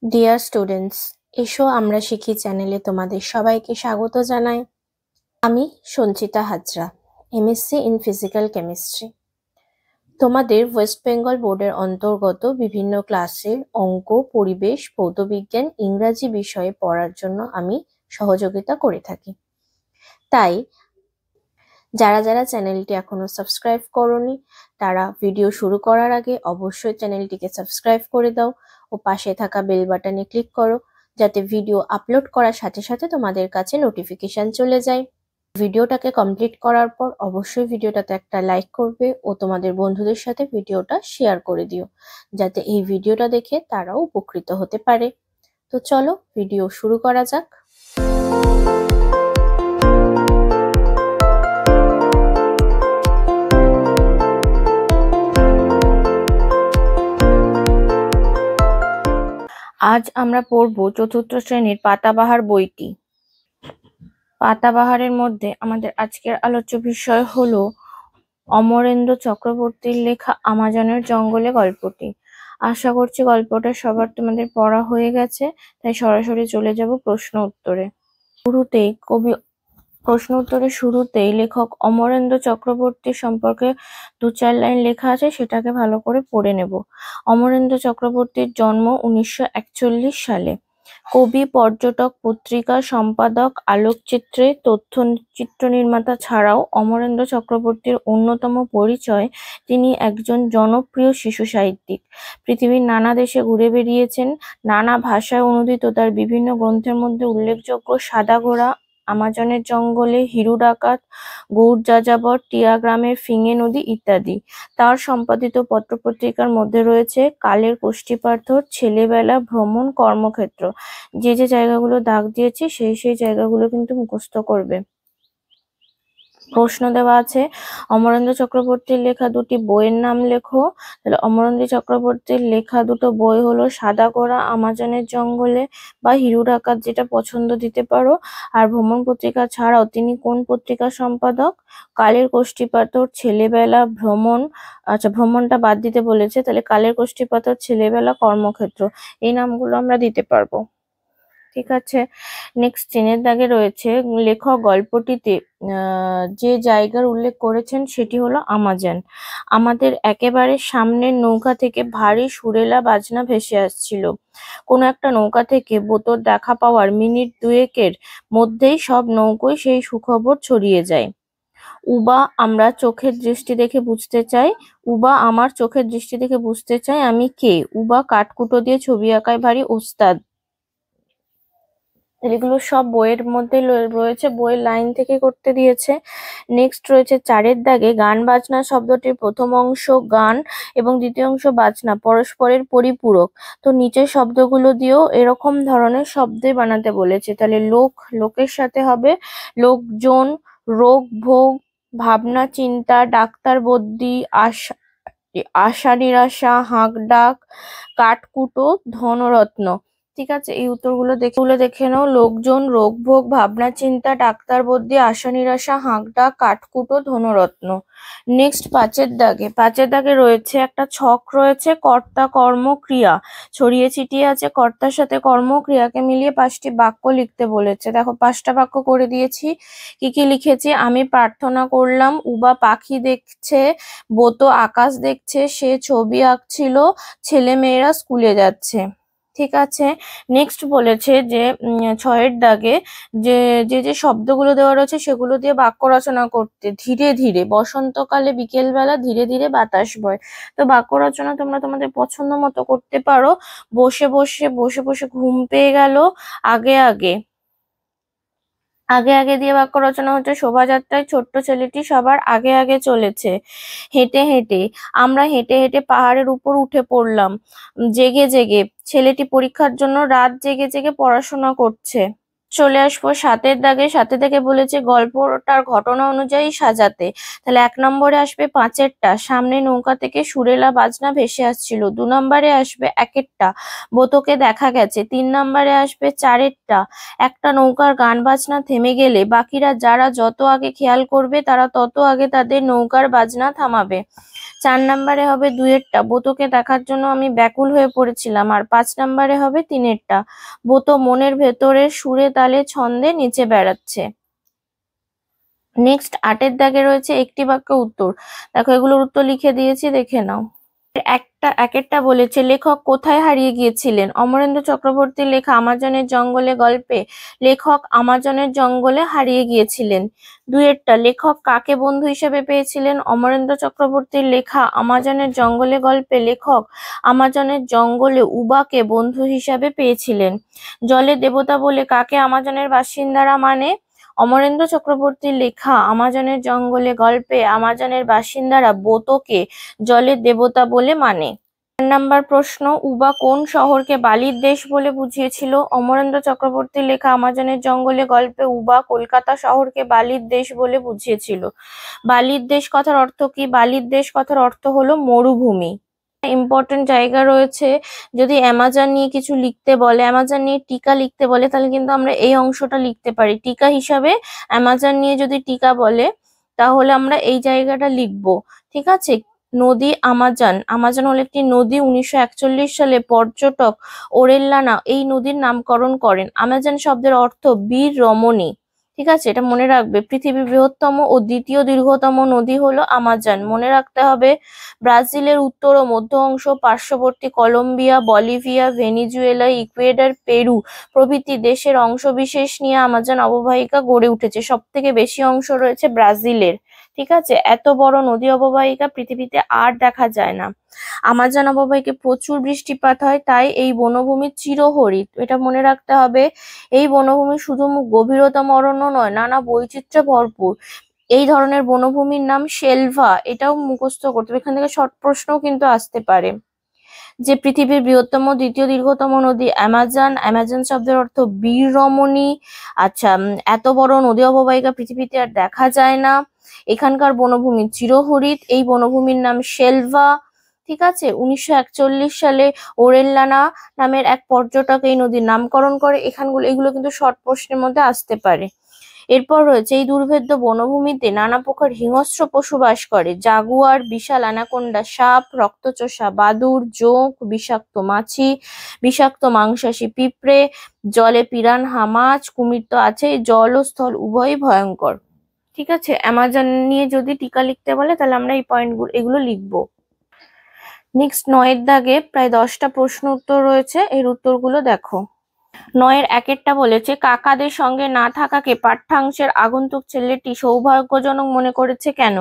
Dear students, এসো আমরা শিখি চ্যানেলে তোমাদের সবাইকে স্বাগত জানাই। আমি Sanchita Hazra, MSc in physical chemistry. তোমাদের ওয়েস্ট বেঙ্গল বোর্ডের অন্তর্গত বিভিন্ন ক্লাসের অঙ্ক, পরিবেশ, ভৌতবিজ্ঞান, ইংরাজি বিষয়ে পড়ার জন্য আমি সহযোগিতা করে থাকি। তাই যারা যারা চ্যানেলটি এখনো সাবস্ক্রাইব করোনি তারা ভিডিও শুরু করার আগে অবশ্যই চ্যানেলটিকে সাবস্ক্রাইব করে দাও ও পাশে থাকা বেল বাটনে ক্লিক করো, যাতে ভিডিও আপলোড করার সাথে সাথে তোমাদের কাছে নোটিফিকেশন চলে যায়। ভিডিওটাকে কমপ্লিট করার পর অবশ্যই ভিডিওটাতে একটা লাইক করবে ও তোমাদের বন্ধুদের সাথে ভিডিওটা শেয়ার করে দিও, যাতে এই ভিডিওটা দেখে তারাও উপকৃত হতে পারে। তো চলো ভিডিও শুরু করা যাক। আজ আমরা পড়ব চতুর্থ শ্রেণীর পাতাবাহার বইটি। পাতাবাহারের মধ্যে আমাদের আজকের আলোচ্য বিষয় হলো অমরেন্দ্র চক্রবর্তীর লেখা আমাজনের জঙ্গলে গল্পটি। আশা করছি গল্পটা সবার তোমাদের পড়া হয়ে গেছে, তাই সরাসরি চলে যাব প্রশ্ন উত্তরে। প্রশ্ন উত্তরের শুরুতেই লেখক অমরেন্দ্র চক্রবর্তী সম্পর্কে 2-4 লাইন লেখা আছে, সেটাকে ভালো করে পড়ে নেব। অমরেন্দ্র চক্রবর্তীর জন্ম 1941 সালে। কবি, পর্যটক, পত্রিকার সম্পাদক, আলোকচিত্রে তথ্যচিত্র নির্মাতা ছাড়াও অমরেন্দ্র চক্রবর্তীর অন্যতম পরিচয় তিনি একজন জনপ্রিয় শিশু সাহিত্যিক। পৃথিবীর নানা দেশে ঘুরে বেড়িয়েছেন। নানা ভাষায় অনুদিত তার বিভিন্ন গ্রন্থের মধ্যে উল্লেখযোগ্য সাদা ঘোড়া, আমাজনের জঙ্গলে, হিরু ডাকাত, গৌড় যাযাবর, টিয়া গ্রামের ফিঙে নদী ইত্যাদি। তার সম্পাদিত পত্রপত্রিকার মধ্যে রয়েছে কালের কোষ্ঠীপাথর, ছেলেবেলা, ভ্রমণ, কর্মক্ষেত্র। যে যে জায়গাগুলো দাগ দিয়েছি সেই সেই জায়গাগুলো কিন্তু মুখস্থ করবে। প্রশ্ন দেওয়া আছে, অমরেন্দ্র চক্রবর্তীর লেখা দুটি বইয়ের নাম লেখো। তাহলে অমরেন্দ্র চক্রবর্তীর লেখা দুটো বই হলো সাদা ঘোড়া, আমাজনের জঙ্গলে বা হিরু ডাকাত, যেটা পছন্দ দিতে পারো। আর ভ্রমণ পত্রিকা ছাড়াও তিনি কোন পত্রিকার সম্পাদক? কালের কোষ্ঠীপাথর, ছেলেবেলা, ভ্রমণ। আচ্ছা, ভ্রমণটা বাদ দিতে বলেছে, তাহলে কালের কোষ্ঠীপাথর, ছেলেবেলা, কর্মক্ষেত্র, এই নামগুলো আমরা দিতে পারবো। ঠিক আছে। নেক্সট 3 দাগে রয়েছে লেখক গল্পটিতে যে জায়গার উল্লেখ করেছেন সেটি হলো আমাজন। আমাদের একেবারে সামনের নৌকা থেকে ভারী সুরেলা বাজনা ভেসে আসছিল। কোনো একটা নৌকা থেকে বোতর দেখা পাওয়ার মিনিট 2-এর মধ্যেই সব নৌকোয় সেই সুখবর ছড়িয়ে যায়। উবা আমার চোখের দৃষ্টি দেখে বুঝতে চাই আমি কে। উবা কাঠকুটো দিয়ে ছবি আঁকায় ভারী ওস্তাদ। এগুলো সব বইয়ের মধ্যে রয়েছে, বইয়ের লাইন থেকে করতে দিয়েছে। নেক্সট রয়েছে 4 দাগে গান বাজনা শব্দটির প্রথম অংশ গান এবং দ্বিতীয় অংশ বাজনা পরস্পরের পরিপূরক। তো নিচের শব্দগুলো দিয়েও এরকম ধরনের শব্দে বানাতে বলেছে। তাহলে লোকের সাথে হবে লোকজন, রোগ ভোগ, ভাবনা চিন্তা, ডাক্তার বদ্যি, আশা নিরাশা, হাঁক ডাক, কাঠকুটো, ধনরত্ন। ঠিক আছে, এই উত্তরগুলো দেখে নাও। লোকজন, রোগ ভোগ, ভাবনা চিন্তা, ডাক্তার বদ্যি, আশা নিরাশা, হাঁক ডাক, কাঠকুটো, ধনরত্ন। নেক্সট 5 দাগে রয়েছে একটা ছক রয়েছে কর্তা, কর্ম, ক্রিয়া ছড়িয়ে ছিটিয়ে আছে। কর্তার সাথে কর্ম ক্রিয়াকে মিলিয়ে 5টি বাক্য লিখতে বলেছে। দেখো 5টা বাক্য করে দিয়েছি। কি কি লিখেছি? আমি প্রার্থনা করলাম, উবা পাখি দেখছে, বোতো আকাশ দেখছে, সে ছবি আঁকছিল, ছেলে মেয়েরা স্কুলে যাচ্ছে। ঠিক আছে। নেক্সট বলেছে যে 6 দাগে যে যে শব্দগুলো দেওয়া রয়েছে সেগুলো দিয়ে বাক্য রচনা করতে। ধীরে ধীরে, বসন্তকালে বিকেলবেলা ধীরে ধীরে বাতাস বয়। তো বাক্য রচনা তোমরা তোমাদের পছন্দ মতো করতে পারো। বসে বসে ঘুম পেয়ে গেল, আগে আগে দিয়ে বাক্য রচনা হচ্ছে শোভাযাত্রায় ছোট্ট ছেলেটি সবার আগে আগে চলেছে। আমরা হেঁটে হেঁটে পাহাড়ের উপর উঠে পড়লাম। জেগে ছেলেটি পরীক্ষার জন্য রাত জেগে পড়াশোনা করছে। চলে আসবো সাতের দাগে। সাথে থেকে বলেছে গল্পটার ঘটনা অনুযায়ী সাজাতে। তাহলে 1 নম্বরে আসবে 5এরটা, সামনে নৌকা থেকে সুরেলা বাজনা ভেসে আসছিল। 2 নম্বরে আসবে 1এরটা, বোতকে দেখা গেছে। 3 নম্বরে আসবে 4এরটা, একটা নৌকার গান বাজনা থেমে গেলে বাকিরা যারা যত আগে খেয়াল করবে তারা তত আগে তাদের নৌকার বাজনা থামাবে। 4 নম্বরে হবে 2এরটা, বোতকে দেখার জন্য আমি ব্যাকুল হয়ে পড়েছিলাম। আর 5 নম্বরে হবে 3এরটা, বোতো মনের ভেতরের সুরে তালে ছন্দে নিচে বেড়াচ্ছে। নেক্সট 8এর দাগে রয়েছে একটি বাক্য উত্তর। দেখো এগুলোর উত্তর লিখে দিয়েছি, দেখে নাও। একেরটা বলেছে লেখক কোথায় হারিয়ে গিয়েছিলেন। অমরেন্দ্র চক্রবর্তীর লেখা আমাজনের জঙ্গলে গল্পে লেখক আমাজনের জঙ্গলে হারিয়ে গিয়েছিলেন। 2এরটা, লেখক কাকে বন্ধু হিসেবে পেয়েছিলেন। অমরেন্দ্র চক্রবর্তীর লেখা আমাজনের জঙ্গলে গল্পে লেখক আমাজনের জঙ্গলে উবাকে বন্ধু হিসাবে পেয়েছিলেন। জলের দেবতা বলে কাকে আমাজনের বাসিন্দারা মানে। অমরেন্দ্র চক্রবর্তীর লেখা আমাজনের জঙ্গলে গল্পে আমাজনের বাসিন্দারা বোতোকে জলের দেবতা বলে মানে। 4 নাম্বার প্রশ্ন, উবা কোন শহরকে বালির দেশ বলে বুঝিয়েছিল। অমরেন্দ্র চক্রবর্তীর লেখা আমাজনের জঙ্গলে গল্পে উবা কলকাতা শহরকে বালির দেশ বলে বুঝিয়েছিল। বালির দেশ কথার অর্থ কি। বালির দেশ কথার অর্থ হলো মরুভূমি। ইম্পর্টেন্ট জায়গা রয়েছে, যদি অ্যামাজন নিয়ে কিছু লিখতে বলে, অ্যামাজন নিয়ে টিকা লিখতে বলে, তাহলে কিন্তু আমরা এই অংশটা লিখতে পারি। টিকা হিসাবে অ্যামাজন নিয়ে যদি টিকা বলে তাহলে আমরা এই জায়গাটা লিখবো। ঠিক আছে। নদী আমাজন, আমাজন হলো একটি নদী। 1941 সালে পর্যটক ওরেল্লানা এই নদীর নামকরণ করেন। আমাজন শব্দের অর্থ বীর রমণী। ঠিক আছে, এটা মনে রাখবে। পৃথিবীর বৃহত্তম ও দ্বিতীয় দীর্ঘতম নদী হলো আমাজন, মনে রাখতে হবে। ব্রাজিলের উত্তর ও মধ্য অংশ, পার্শ্ববর্তী Colombia, Bolivia, Venezuela, Ecuador, Peru প্রভৃতি দেশের অংশবিশেষ নিয়ে আমাজন অববাহিকা গড়ে উঠেছে। সব থেকে বেশি অংশ রয়েছে ব্রাজিলের। ঠিক আছে, এত বড় নদী অববাহিকা পৃথিবীতে আর দেখা যায় না। আমাজন অববাহিকায় প্রচুর বৃষ্টিপাত হয়, তাই এই বনভূমি চিরহরিৎ, এটা মনে রাখতে হবে। এই বনভূমি শুধু গভীরতম অরণ্য নয়, নানা বৈচিত্র্যে ভরপুর। এই ধরনের বনভূমির নাম সেলভা, এটাও মুখস্থ করতে হবে। এখান থেকে শর্ট প্রশ্নও কিন্তু আসতে পারে। যে পৃথিবীর বৃহত্তম দ্বিতীয় দীর্ঘতম নদী অ্যামাজন, অ্যামাজন শব্দের অর্থ বীর রমণী। আচ্ছা, এত বড় নদী অববাহিকা পৃথিবীতে আর দেখা যায় না। এখানকার বনভূমি চিরহরিৎ, এই বনভূমির নাম সেলভা। ঠিক আছে, 1941 সালে ওরেল্লানা নামের এক পর্যটক এই নদীর নামকরণ করে। এগুলো কিন্তু শর্ট প্রশ্নের মধ্যে আসতে পারে। এরপর রয়েছে এই দুর্ভেদ্য বনভূমিতে নানা প্রকার হিংস্র পশু বাস করে। জাগুয়ার, বিশাল অ্যানাকোন্ডা, সাপ, রক্তচোষা বাদুড়, জোঁক, বিষাক্ত মাছি, বিষাক্ত মাংসাশী পিঁপড়ে, জলে পিরানহা মাছ, কুমির তো আছে। জল ও স্থল উভয়ই ভয়ঙ্কর। ঠিক আছে, অ্যামাজন নিয়ে যদি টিকা লিখতে বলে তাহলে আমরা এই এগুলো লিখবো। নেক্সট 9 এর দাগে প্রায় 10টা প্রশ্ন উত্তর রয়েছে, এর উত্তরগুলো দেখো। 9 এর 1এরটা বলেছে কাকাদের সঙ্গে না থাকাকে পাঠ্যাংশের আগন্তুক ছেলেটি সৌভাগ্যজনক মনে করেছে কেন।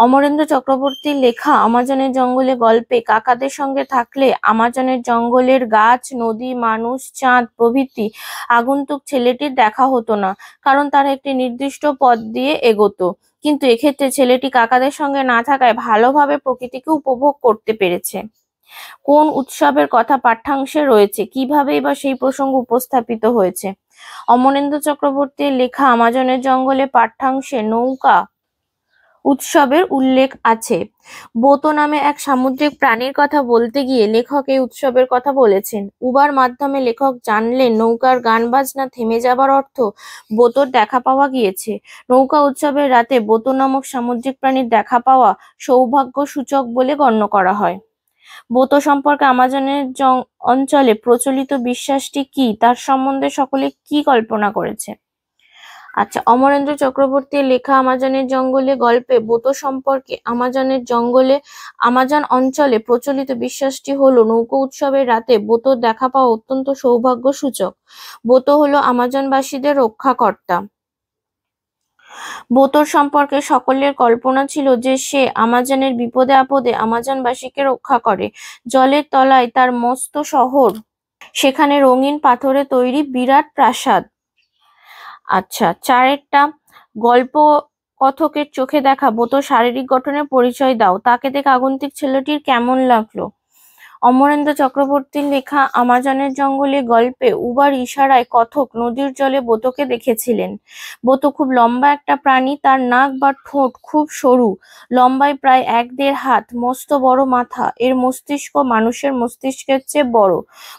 অমরেন্দ্র চক্রবর্তীর লেখা আমাজনের জঙ্গলে গল্পে কাকাদের সঙ্গে থাকলে আমাজনের জঙ্গলের গাছ, নদী, মানুষ, চাঁদ প্রভৃতি আগন্তুক ছেলেটির দেখা হতো না, কারণ তারা একটি নির্দিষ্ট পথ দিয়ে এগোতো। কিন্তু এক্ষেত্রে ছেলেটি কাকাদের সঙ্গে না থাকায় ভালোভাবে প্রকৃতিকে উপভোগ করতে পেরেছে। কোন উৎসবের কথা পাঠ্যাংশে রয়েছে, কিভাবেই বা সেই প্রসঙ্গ উপস্থাপিত হয়েছে। অমরেন্দ্র চক্রবর্তীর লেখা আমাজনের জঙ্গলে পাঠ্যাংশে নৌকা উৎসবের উল্লেখ আছে। বোতো নামে এক সামুদ্রিক প্রাণীর কথা বলতে গিয়ে লেখক এই উৎসবের কথা বলেছেন। উবার মাধ্যমে লেখক জানলেন নৌকার গান বাজনা থেমে যাবার অর্থ বোতোর দেখা পাওয়া গিয়েছে। নৌকা উৎসবের রাতে বোতো নামক সামুদ্রিক প্রাণীর দেখা পাওয়া সৌভাগ্য সূচক বলে গণ্য করা হয়। বোতো সম্পর্কে আমাজনের অঞ্চলে প্রচলিত বিশ্বাসটি কি, তার সম্বন্ধে সকলে কি কল্পনা করেছে। আচ্ছা, অমরেন্দ্র চক্রবর্তীর লেখা আমাজনের জঙ্গলে গল্পে বোতো সম্পর্কে আমাজন অঞ্চলে প্রচলিত বিশ্বাসটি হলো নৌকা উৎসবের রাতে বোতোর দেখা পাওয়া অত্যন্ত সৌভাগ্য সূচক। বোতো হলো আমাজনবাসীদের রক্ষাকর্তা। বোতোর সম্পর্কে সকলের কল্পনা ছিল যে সে আমাজনের বিপদে আপদে আমাজনবাসীকে রক্ষা করে। জলের তলায় তার মস্ত শহর, সেখানে রঙিন পাথরে তৈরি বিরাট প্রাসাদ। আচ্ছা, 4এরটা গল্প কথকের চোখে দেখা বোতোর শারীরিক গঠনের পরিচয় দাও। তাকে দেখে আগন্তুক ছেলেটির কেমন লাগলো। অমরেন্দ্র চক্রবর্তীর লেখা আমাজনের জঙ্গলে গল্পে উবার ইশারায় কথক নদীর জলে বোতোকে দেখেছিলেন। বোতো খুব লম্বা একটা প্রাণী, তার নাক বা ঠোঁট খুব সরু, লম্বায় প্রায় 1-1.5 হাত, মস্ত বড় মাথা, এর মস্তিষ্ক মানুষের মস্তিষ্কের চেয়ে বড়।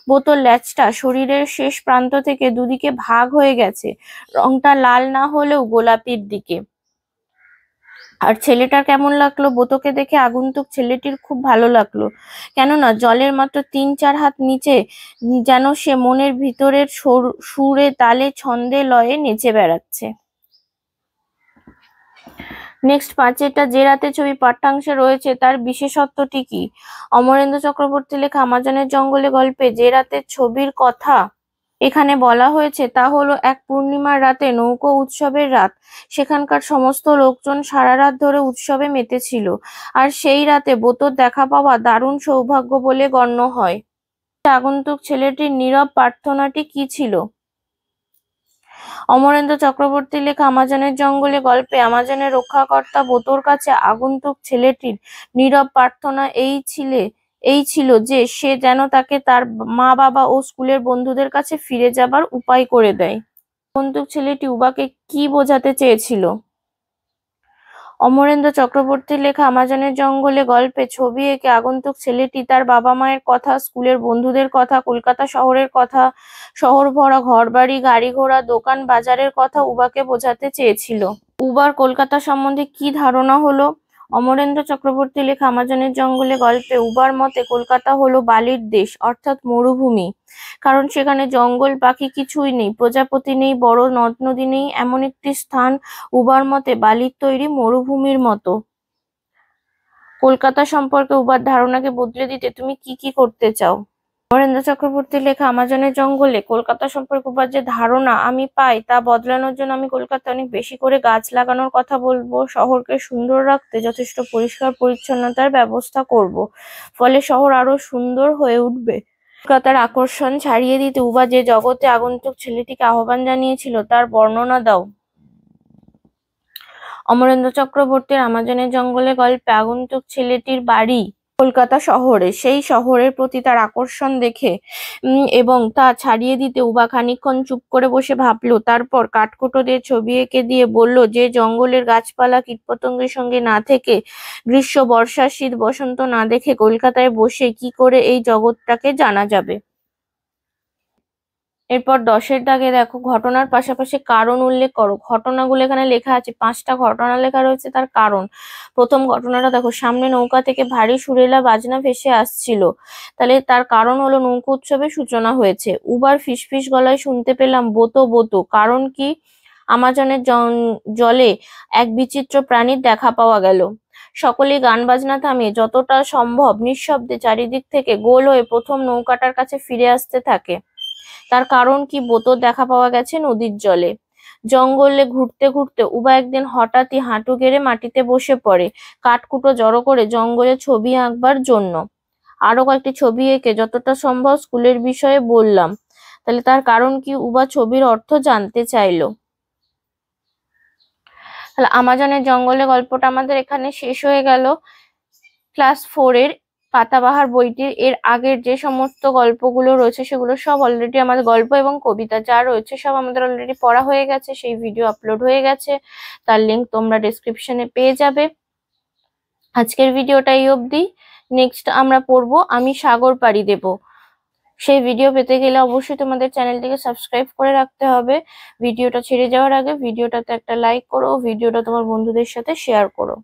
বোতোর ল্যাজটা শরীরের শেষ প্রান্ত থেকে দুদিকে ভাগ হয়ে গেছে, রংটা লাল না হলেও গোলাপির দিকে। আর ছেলেটার কেমন লাগলো? বোতোকে দেখে আগন্তুক ছেলেটির খুব ভালো লাগলো, কেননা জলের মাত্র 3-4 হাত নিচে যেন সে মনের ভিতরের সুরে তালে ছন্দে লয়ে নেচে বেড়াচ্ছে। নেক্সট 5-এরটা যে রাতে ছবি পাঠ্যাংশে রয়েছে তার বিশেষত্বটি কি? অমরেন্দ্র চক্রবর্তী লেখা আমাজনের জঙ্গলে গল্পে যে রাতের ছবির কথা এখানে বলা হয়েছে তা হলো এক পূর্ণিমার রাতে, নৌকো উৎসবের রাত। সেখানকার সমস্ত লোকজন সারা রাত ধরে উৎসবে মেতেছিল, আর সেই রাতে বোতোর দেখা পাওয়া দারুণ সৌভাগ্য বলে গণ্য হয়। আগন্তুক ছেলেটির নীরব প্রার্থনাটি কি ছিল? অমরেন্দ্র চক্রবর্তীর লেখা আমাজনের জঙ্গলে গল্পে আমাজনের রক্ষাকর্তা বোতোর কাছে আগন্তুক ছেলেটির নীরব প্রার্থনা এই ছিল যে সে যেন তাকে তার মা বাবা ও স্কুলের বন্ধুদের কাছে ফিরে যাবার উপায় করে দেয়। আগন্তুক ছেলেটি উবাকে কি বোঝাতে চেয়েছিল? অমরেন্দ্র চক্রবর্তীর লেখা আমাজনের জঙ্গলে গল্পে ছবি এঁকে আগন্তুক ছেলেটি তার বাবা মায়ের কথা, স্কুলের বন্ধুদের কথা, কলকাতা শহরের কথা, শহর ভরা ঘরবাড়ি, গাড়ি ঘোড়া, দোকান বাজারের কথা উবাকে বোঝাতে চেয়েছিল। উবার কলকাতা সম্বন্ধে কি ধারণা হলো? অমরেন্দ্র চক্রবর্তী লেখা আমাজনের জঙ্গলে গল্পে উবার মতে কলকাতা হলো বালির দেশ, অর্থাৎ মরুভূমি। কারণ সেখানে জঙ্গল পাখি কিছুই নেই, প্রজাপতি নেই, বড় নদ নদী নেই, এমন একটি স্থান উবার মতে বালির তৈরি মরুভূমির মতো। কলকাতা সম্পর্কে উবার ধারণাকে বদলে দিতে তুমি কি কি করতে চাও? অমরেন্দ্র চক্রবর্তীর লেখা আমাজনের জঙ্গলে কলকাতা সম্পর্কে উবার যে ধারণা আমি পাই তা বদলানোর জন্য আমি কলকাতায় অনেক বেশি করে গাছ লাগানোর কথা বলবো, শহরকে সুন্দর রাখতে যথেষ্ট পরিষ্কার পরিচ্ছন্নতার ব্যবস্থা করব, ফলে শহর আরো সুন্দর হয়ে উঠবে। কলকাতার আকর্ষণ ছাড়িয়ে দিতে উবা যে জগতে আগন্তুক ছেলেটিকে আহ্বান জানিয়েছিল তার বর্ণনা দাও। অমরেন্দ্র চক্রবর্তীর আমাজনের জঙ্গলে গল্পে আগন্তুক ছেলেটির বাড়ি কলকাতা শহরে, সেই শহরের প্রতি তার আকর্ষণ দেখে এবং তা ছাড়িয়ে দিতে উবা খানিকক্ষণ চুপ করে বসে ভাবলো, তারপর কাঠকুটোদের ছবি এঁকে দিয়ে বলল, যে জঙ্গলের গাছপালা কীটপতঙ্গের সঙ্গে না থেকে, গ্রীষ্ম বর্ষা শীত বসন্ত না দেখে কলকাতায় বসে কি করে এই জগৎটাকে জানা যাবে। এরপর 10-এর দাগে দেখো, ঘটনার পাশাপাশি কারণ উল্লেখ করো। ঘটনাগুলো এখানে লেখা আছে, 5টা ঘটনা লেখা রয়েছে, তার কারণ। প্রথম ঘটনাটা দেখো, সামনে নৌকা থেকে ভারী সুরেলা বাজনা ভেসে আসছিল, তাহলে তার কারণ হলো নৌকো উৎসবের সূচনা হয়েছে। উবার ফিসফিস গলায় শুনতে পেলাম, বোতো বোতো। কারণ কি? আমাজনের জলে এক বিচিত্র প্রাণীর দেখা পাওয়া গেল। সকলেই গান বাজনা থামিয়ে যতটা সম্ভব নিঃশব্দে চারিদিক থেকে গোল হয়ে প্রথম নৌকাটার কাছে ফিরে আসতে থাকে। তার কারণ কি? বোতোর দেখা পাওয়া গেছে নদীর জলে। জঙ্গলে ঘুরতে ঘুরতে উবা একদিন হঠাৎই হাঁটু গেড়ে মাটিতে বসে পড়ে, কাঠকুটো জড়ো করে জঙ্গলে ছবি আঁকবার জন্য। আরো কয়েকটি ছবি এঁকে যতটা সম্ভব স্কুলের বিষয়ে বললাম। তাহলে তার কারণ কি? উবা ছবির অর্থ জানতে চাইলো। তাহলে আমাজনের জঙ্গলে গল্পটা আমাদের এখানে শেষ হয়ে গেল। ক্লাস 4-এর পাতাবাহার বইটির এর আগের যে সমস্ত গল্পগুলো রয়েছে সেগুলো সব অলরেডি আমাদের, গল্প এবং কবিতা যা রয়েছে সব আমাদের অলরেডি পড়া হয়ে গেছে, সেই ভিডিও আপলোড হয়ে গেছে, তার লিঙ্ক তোমরা ডেসক্রিপশনে পেয়ে যাবে। আজকের ভিডিওটা এই অবধি। নেক্সট আমরা পড়বো আমি সাগর পাড়ি দেব। সেই ভিডিও পেতে গেলে অবশ্যই তোমাদের চ্যানেলটিকে সাবস্ক্রাইব করে রাখতে হবে। ভিডিওটা ছেড়ে যাওয়ার আগে ভিডিওটাতে একটা লাইক করো, ভিডিওটা তোমার বন্ধুদের সাথে শেয়ার করো।